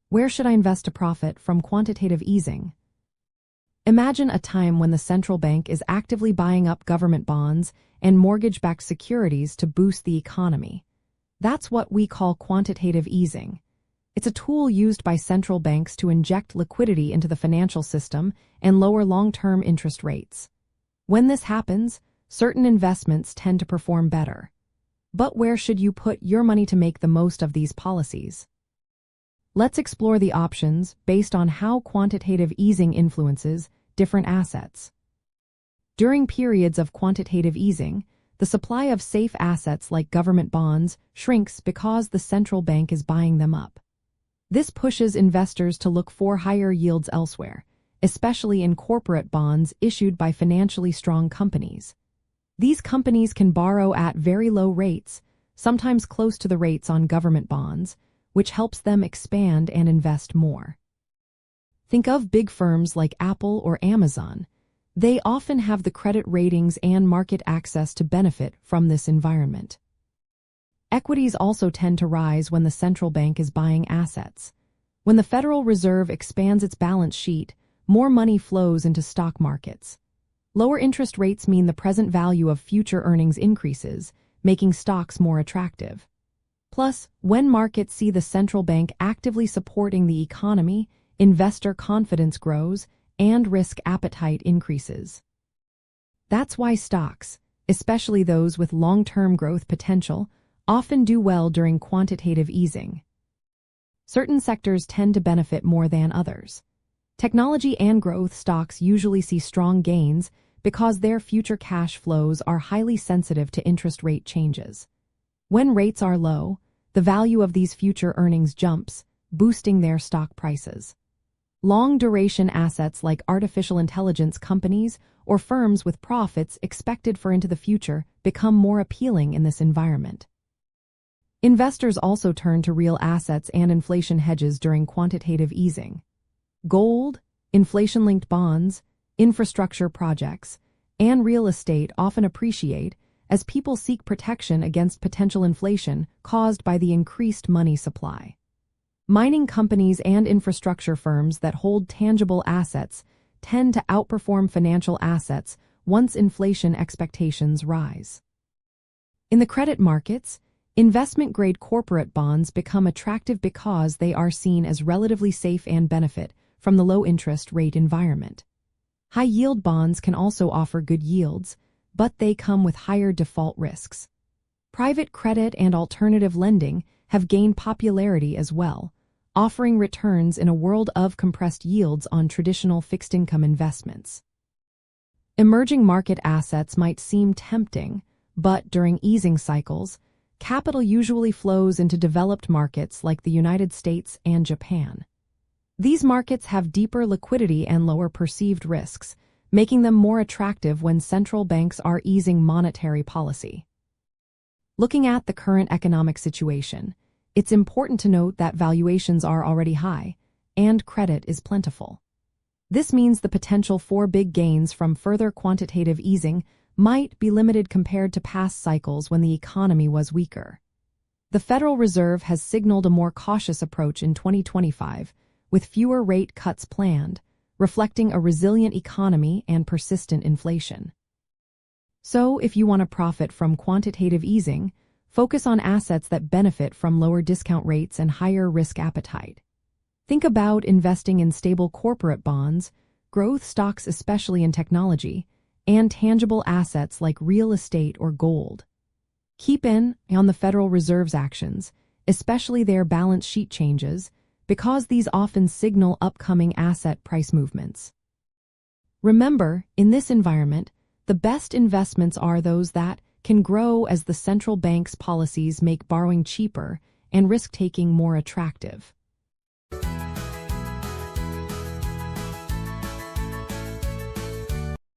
Where should I invest to profit from quantitative easing? Imagine a time when the central bank is actively buying up government bonds and mortgage-backed securities to boost the economy. That's what we call quantitative easing. It's a tool used by central banks to inject liquidity into the financial system and lower long-term interest rates. When this happens, certain investments tend to perform better. But where should you put your money to make the most of these policies? Let's explore the options based on how quantitative easing influences different assets. During periods of quantitative easing, the supply of safe assets like government bonds shrinks because the central bank is buying them up. This pushes investors to look for higher yields elsewhere, especially in corporate bonds issued by financially strong companies. These companies can borrow at very low rates, sometimes close to the rates on government bonds, which helps them expand and invest more. Think of big firms like Apple or Amazon. They often have the credit ratings and market access to benefit from this environment. Equities also tend to rise when the central bank is buying assets. When the Federal Reserve expands its balance sheet, more money flows into stock markets. Lower interest rates mean the present value of future earnings increases, making stocks more attractive. Plus, when markets see the central bank actively supporting the economy, investor confidence grows and risk appetite increases. That's why stocks, especially those with long-term growth potential, often do well during quantitative easing. Certain sectors tend to benefit more than others. Technology and growth stocks usually see strong gains because their future cash flows are highly sensitive to interest rate changes. When rates are low, the value of these future earnings jumps, boosting their stock prices. Long-duration assets like artificial intelligence companies or firms with profits expected for into the future become more appealing in this environment. Investors also turn to real assets and inflation hedges during quantitative easing. Gold, inflation-linked bonds, infrastructure projects, and real estate often appreciate as people seek protection against potential inflation caused by the increased money supply. Mining companies and infrastructure firms that hold tangible assets tend to outperform financial assets once inflation expectations rise. In the credit markets, investment-grade corporate bonds become attractive because they are seen as relatively safe and benefit from the low-interest rate environment. High-yield bonds can also offer good yields, but they come with higher default risks. Private credit and alternative lending have gained popularity as well, offering returns in a world of compressed yields on traditional fixed-income investments. Emerging market assets might seem tempting, but during easing cycles, capital usually flows into developed markets like the United States and Japan. These markets have deeper liquidity and lower perceived risks, making them more attractive when central banks are easing monetary policy. Looking at the current economic situation, it's important to note that valuations are already high, and credit is plentiful. This means the potential for big gains from further quantitative easing might be limited compared to past cycles when the economy was weaker. The Federal Reserve has signaled a more cautious approach in 2025, with fewer rate cuts planned, reflecting a resilient economy and persistent inflation. So, if you want to profit from quantitative easing, focus on assets that benefit from lower discount rates and higher risk appetite. Think about investing in stable corporate bonds, growth stocks especially in technology, and tangible assets like real estate or gold. Keep in on the Federal Reserve's actions, especially their balance sheet changes, because these often signal upcoming asset price movements. Remember, in this environment, the best investments are those that can grow as the central bank's policies make borrowing cheaper and risk-taking more attractive.